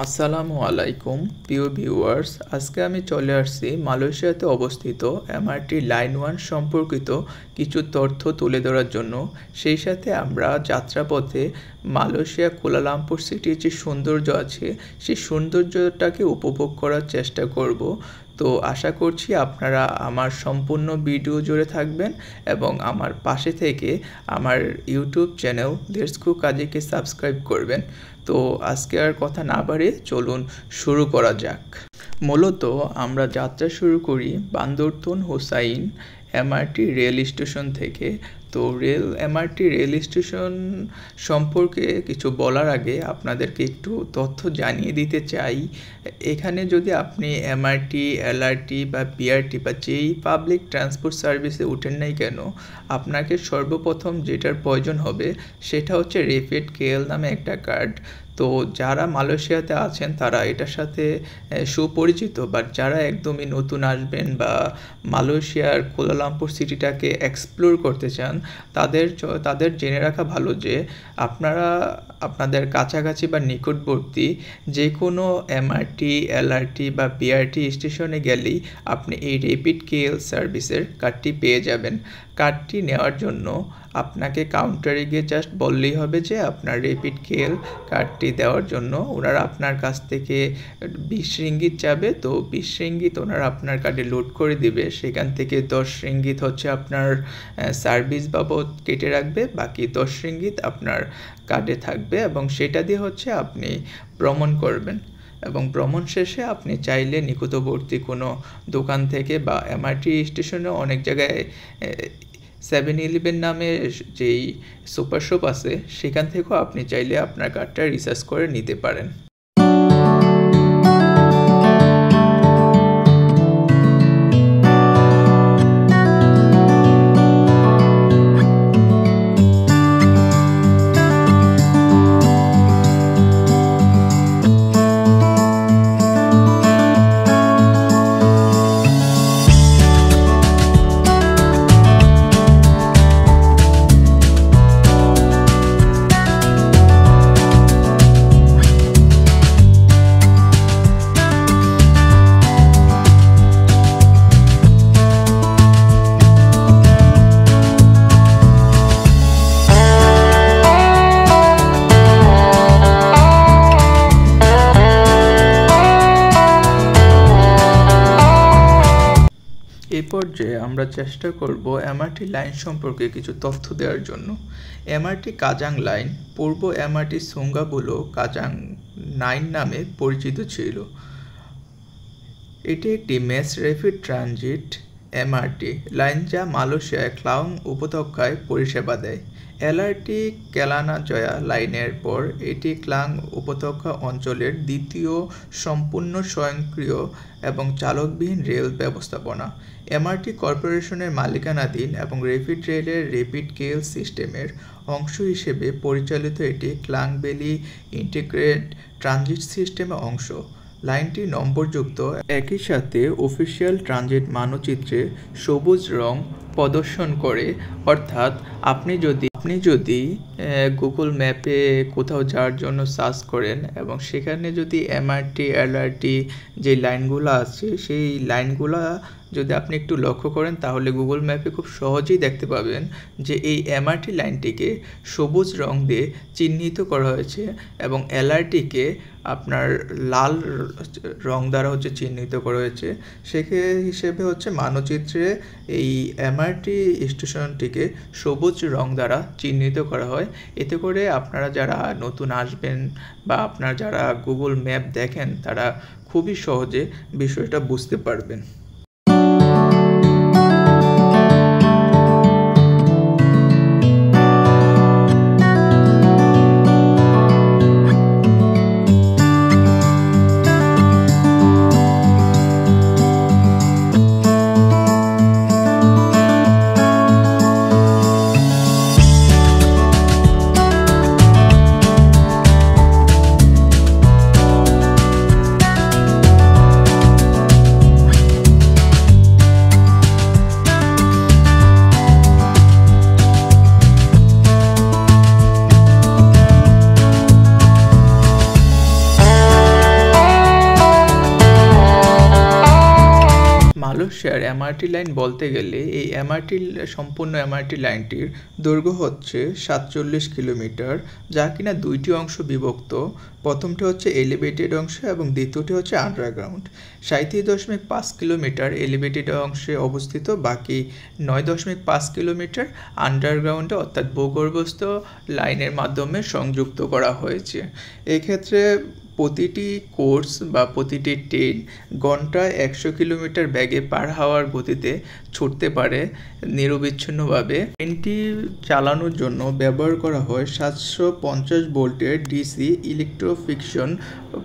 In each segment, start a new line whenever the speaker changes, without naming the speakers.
আসসালামু আলাইকুম প্রিয় ভিউয়ার্স, আজকে আমি চলে আসছি মালয়েশিয়াতে অবস্থিত এমআরটি লাইন 1 সম্পর্কিত কিছু তথ্য তুলে ধরার জন্য। সেই সাথে আমরা যাত্রাপথে মালয়েশিয়া কুয়ালালামপুর সিটির যে সৌন্দর্য আছে সেই সৌন্দর্যটাকে উপভোগ করার চেষ্টা করব। তো আশা করছি আপনারা আমার সম্পূর্ণ ভিডিও জুড়ে থাকবেন এবং আমার পাশে থেকে আমার ইউটিউব চ্যানেল লেটস কুক কাজীকে সাবস্ক্রাইব করবেন। তো আজকে আর কথা না বাড়িয়ে চলুন শুরু করা যাক। মূলত আমরা যাত্রা শুরু করি বান্দরতুন হুসাইন এমআরটি রেল স্টেশন থেকে। তো এমআরটি রেল স্টেশন সম্পর্কে কিছু বলার আগে আপনাদেরকে একটু তথ্য জানিয়ে দিতে চাই। এখানে যদি আপনি এমআরটি, এলআরটি বা বিআরটি বা যেই পাবলিক ট্রান্সপোর্ট সার্ভিসে উঠেন নাই কেন, আপনাকে সর্বপ্রথম যেটার প্রয়োজন হবে সেটা হচ্ছে রেপিড কেএল নামে একটা কার্ড। তো যারা মালয়েশিয়াতে আছেন তারা এটার সাথে সুপরিচিত, বাট যারা একদমই নতুন আসবেন বা মালয়েশিয়ার কুয়ালালামপুর সিটিটাকে এক্সপ্লোর করতে চান তাদের জেনে রাখা ভালো যে আপনারা আপনাদের কাছাকাছি বা নিকটবর্তী যে কোনো এমআরটি, এলআরটি বা বিআরটি স্টেশনে গেলেই আপনি এই রেপিড কেএল সার্ভিসের কার্ডটি পেয়ে যাবেন। কার্ডটি নেওয়ার জন্য আপনাকে কাউন্টারে গিয়ে জাস্ট বললেই হবে যে আপনার রেপিড কেএল কার্ডটি দেওয়ার জন্য। ওনারা আপনার কাছ থেকে 20 রিঙ্গিত চাবে, তো 20 রিঙ্গিত ওনারা আপনার কার্ডে লোড করে দিবে। সেখান থেকে 10 রিঙ্গিত হচ্ছে আপনার সার্ভিস বাবদ কেটে রাখবে, বাকি 10 রিঙ্গিত আপনার কার্ডে থাকবে এবং সেটা দিয়ে হচ্ছে আপনি ভ্রমণ করবেন। এবং ভ্রমণ শেষে আপনি চাইলে নিকটবর্তী কোনো দোকান থেকে বা এমআরটি স্টেশনে অনেক জায়গায় 7-Eleven নামে যেই সুপার শপ আছে সেখান থেকেও আপনি চাইলে আপনার কার্ডটা রিচার্জ করে নিতে পারেন। এই পর্যায়ে আমরা চেষ্টা করব এমআরটি লাইন সম্পর্কে কিছু তথ্য দেওয়ার জন্য। এমআরটি কাজাং লাইন পূর্ব এমআরটি সুঙ্গাবুলো কাজাং 9 নামে পরিচিত ছিল। এটি একটি mass rapid transit MRT line যা মালয়েশিয়ায় ক্লাউং উপত্যকায় পরিষেবা দেয়। এলআরটি কেলানা জয়া লাইনের পর এটি ক্লাং উপত্যকা অঞ্চলের দ্বিতীয় সম্পূর্ণ স্বয়ংক্রিয় এবং চালকবিহীন রেল ব্যবস্থাপনা। এমআরটি কর্পোরেশনের মালিকানাধীন এবং রেপিড রেলের রেপিড কেএল সিস্টেমের অংশ হিসেবে পরিচালিত এটি ক্লাং ভ্যালি ইন্টিগ্রেটেড ট্রানজিট সিস্টেমের অংশ। লাইনটি নম্বরযুক্ত, একই সাথে অফিসিয়াল ট্রানজিট মানচিত্রে সবুজ রং প্রদর্শন করে। অর্থাৎ আপনি যদি গুগল ম্যাপে কোথাও যাওয়ার জন্য সার্চ করেন এবং সেখানে যদি এমআরটি, এলআরটি যে লাইনগুলো আছে সেই লাইনগুলো যদি আপনি একটু লক্ষ্য করেন তাহলে গুগল ম্যাপে খুব সহজেই দেখতে পাবেন যে এই এমআরটি লাইনটিকে সবুজ রং দিয়ে চিহ্নিত করা হয়েছে এবং এলআরটিকে আপনার লাল রং দ্বারা হচ্ছে চিহ্নিত করা হয়েছে। হিসেবে হচ্ছে মানচিত্রে এই এমআরটি স্টেশনটিকে সবুজ রং দ্বারা চিহ্নিত করা হয়। এতে করে আপনারা যারা নতুন আসবেন বা আপনারা যারা গুগল ম্যাপ দেখেন তারা খুবই সহজে বিষয়টা বুঝতে পারবেন। মালয়েশিয়ার এমআরটি লাইন বলতে গেলে এই সম্পূর্ণ এমআরটি লাইনটির দৈর্ঘ্য হচ্ছে 47 কিলোমিটার, যা কিনা দুইটি অংশ বিভক্ত। প্রথমটি হচ্ছে এলিভেটেড অংশ এবং দ্বিতীয়টি হচ্ছে আন্ডারগ্রাউন্ড। 37.5 কিলোমিটার এলিভেটেড অংশে অবস্থিত, বাকি 9.5 কিলোমিটার আন্ডারগ্রাউন্ডে অর্থাৎ ভূগর্ভস্থ লাইনের মাধ্যমে সংযুক্ত করা হয়েছে। এক্ষেত্রে প্রতিটি কোর্স বা প্রতিটি ট্রেন ঘন্টায় 100 কিলোমিটার বেগে পার হওয়ার গতিতে ছুটতে পারে নিরবিচ্ছিন্নভাবে। ট্রেনটি চালানোর জন্য ব্যবহার করা হয় 750 ভোল্টের ডিসি ইলেকট্রোফিকশন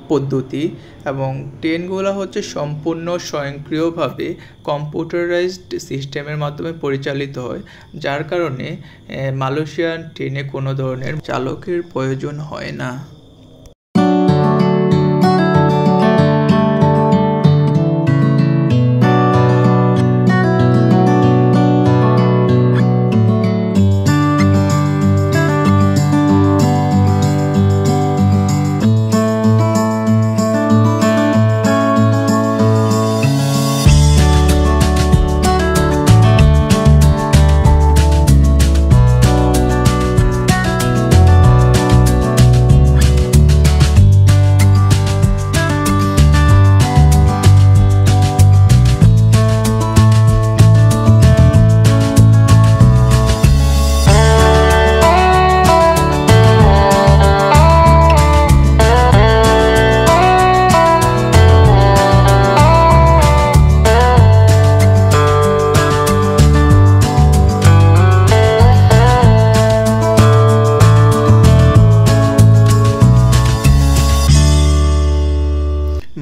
পদ্ধতি, এবং ট্রেনগুলো হচ্ছে সম্পূর্ণ স্বয়ংক্রিয়ভাবে কম্পিউটারাইজড সিস্টেমের মাধ্যমে পরিচালিত হয়, যার কারণে মালয়েশিয়ান ট্রেনে কোনো ধরনের চালকের প্রয়োজন হয় না।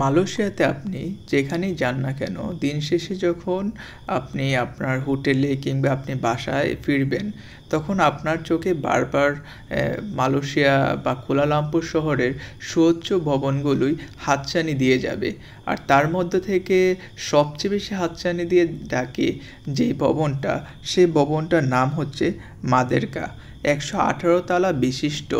মালয়েশিয়াতে আপনি যেখানেই যান না কেন, দিন শেষে যখন আপনি আপনার হোটেলে কিংবা আপনি বাসায় ফিরবেন, তখন আপনার চোখে বারবার মালয়েশিয়া বা কুয়ালালামপুর শহরের সুউচ্চ ভবনগুলোই হাতছানি দিয়ে যাবে। আর তার মধ্যে থেকে সবচেয়ে বেশি হাতছানি দিয়ে ডাকে যেই ভবনটা, সেই ভবনটার নাম হচ্ছে মাদেরকা। 118 তলা বিশিষ্ট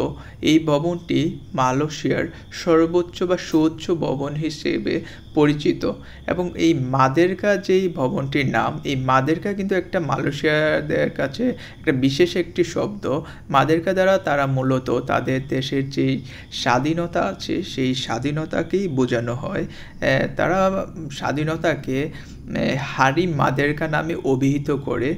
এই ভবনটি মালয়েশিয়ার সর্বোচ্চ বা সুউচ্চ ভবন হিসেবে পরিচিত। এবং এই মাদেরকা যেই ভবনটির নাম, এই মাদেরকা কিন্তু একটা মালয়েশিয়াদের কাছে একটা বিশেষ একটি শব্দ। মাদেরকা দ্বারা তারা মূলত তাদের দেশের যেই স্বাধীনতা আছে সেই স্বাধীনতাকেই বোঝানো হয়। তারা স্বাধীনতাকে হারি মাদেরকা নামে অভিহিত করে।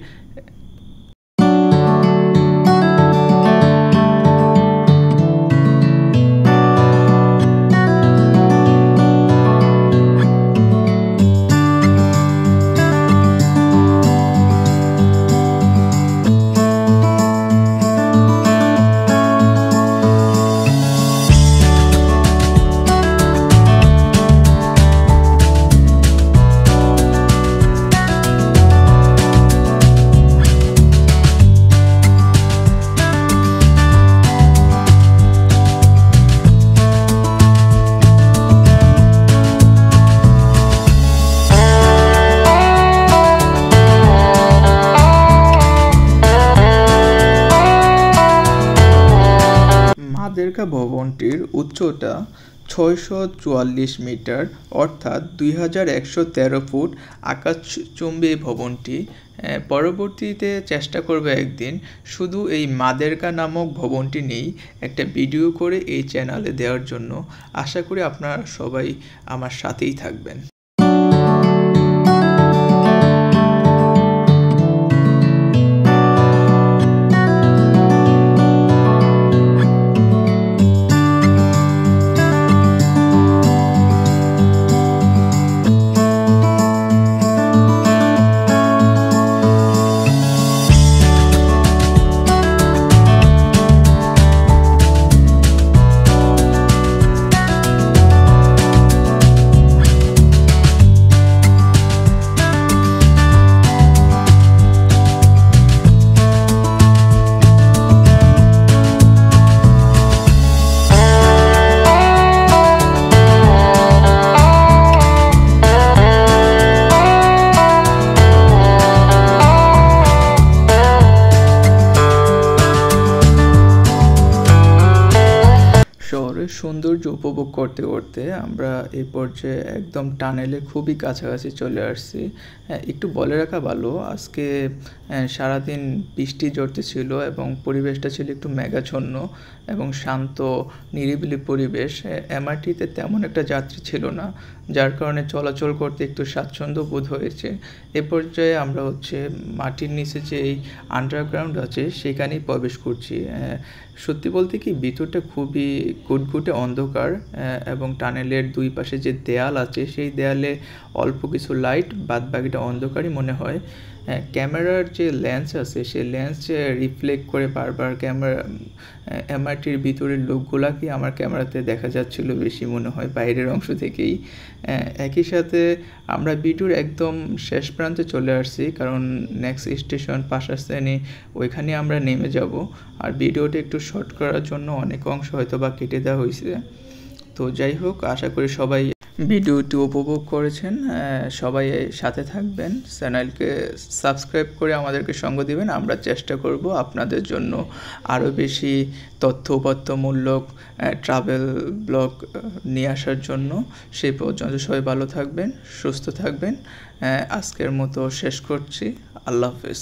মাদেরকা ভবনটির উচ্চতা 644 মিটার অর্থাৎ 2113 ফুট আকাশচুম্বী ভবনটি। পরবর্তীতে চেষ্টা করবে একদিন শুধু এই মাদেরকা নামক ভবনটি নিয়েই একটা ভিডিও করে এই চ্যানেলে দেওয়ার জন্য। আশা করি আপনারা সবাই আমার সাথেই থাকবেন। উপভোগ করতে করতে আমরা এই পর্যায়ে একদম টানেলের খুবই কাছাকাছি চলে আসছি। একটু বলে রাখা ভালো, আজকে সারাদিন বৃষ্টি ঝরতেছিল এবং পরিবেশটা ছিল একটু মেঘাচ্ছন্ন এবং শান্ত নিরিবিলি পরিবেশ। এমআরটিতে তেমন একটা যাত্রী ছিল না, যার কারণে চলাচল করতে একটু স্বাচ্ছন্দ্য বোধ হয়েছে। এ পর্যায়ে আমরা মাটির নিচে যে এই আন্ডারগ্রাউন্ড আছে সেখানেই প্রবেশ করছি। সত্যি বলতে কি ভিতরটা খুবই ঘুটঘুটে অন্ধকার এবং টানেলের দুই পাশে যে দেয়াল আছে সেই দেয়ালে অল্প কিছু লাইট, বাদ বাকিটা অন্ধকারই মনে হয়। ক্যামেরার যে লেন্স আছে সেই লেন্স রিফ্লেক্ট করে বারবার এমআরটির ভিতরের লোকগুলাকে আমার ক্যামেরাতে দেখা যাচ্ছিল বেশি মনে হয় বাইরের অংশ থেকেই। একই সাথে আমরা ভিডিওর একদম শেষ প্রান্তে চলে আসছি, কারণ নেক্সট স্টেশন পাশাশ্রেণী, ওইখানে আমরা নেমে যাব। আর ভিডিওটা একটু শর্ট করার জন্য অনেক অংশ হয়তো বা কেটে দেওয়া হয়েছে। তো যাই হোক, আশা করি সবাই ভিডিওটি উপভোগ করেছেন। সবাই সাথে থাকবেন, চ্যানেলকে সাবস্ক্রাইব করে আমাদেরকে সঙ্গ দিবেন। আমরা চেষ্টা করব আপনাদের জন্য আরও বেশি তথ্যমূলক ট্রাভেল ব্লগ নিয়ে আসার জন্য। সেই পর্যন্ত সবাই ভালো থাকবেন, সুস্থ থাকবেন। আজকের মতো শেষ করছি। আল্লাহ হাফেজ।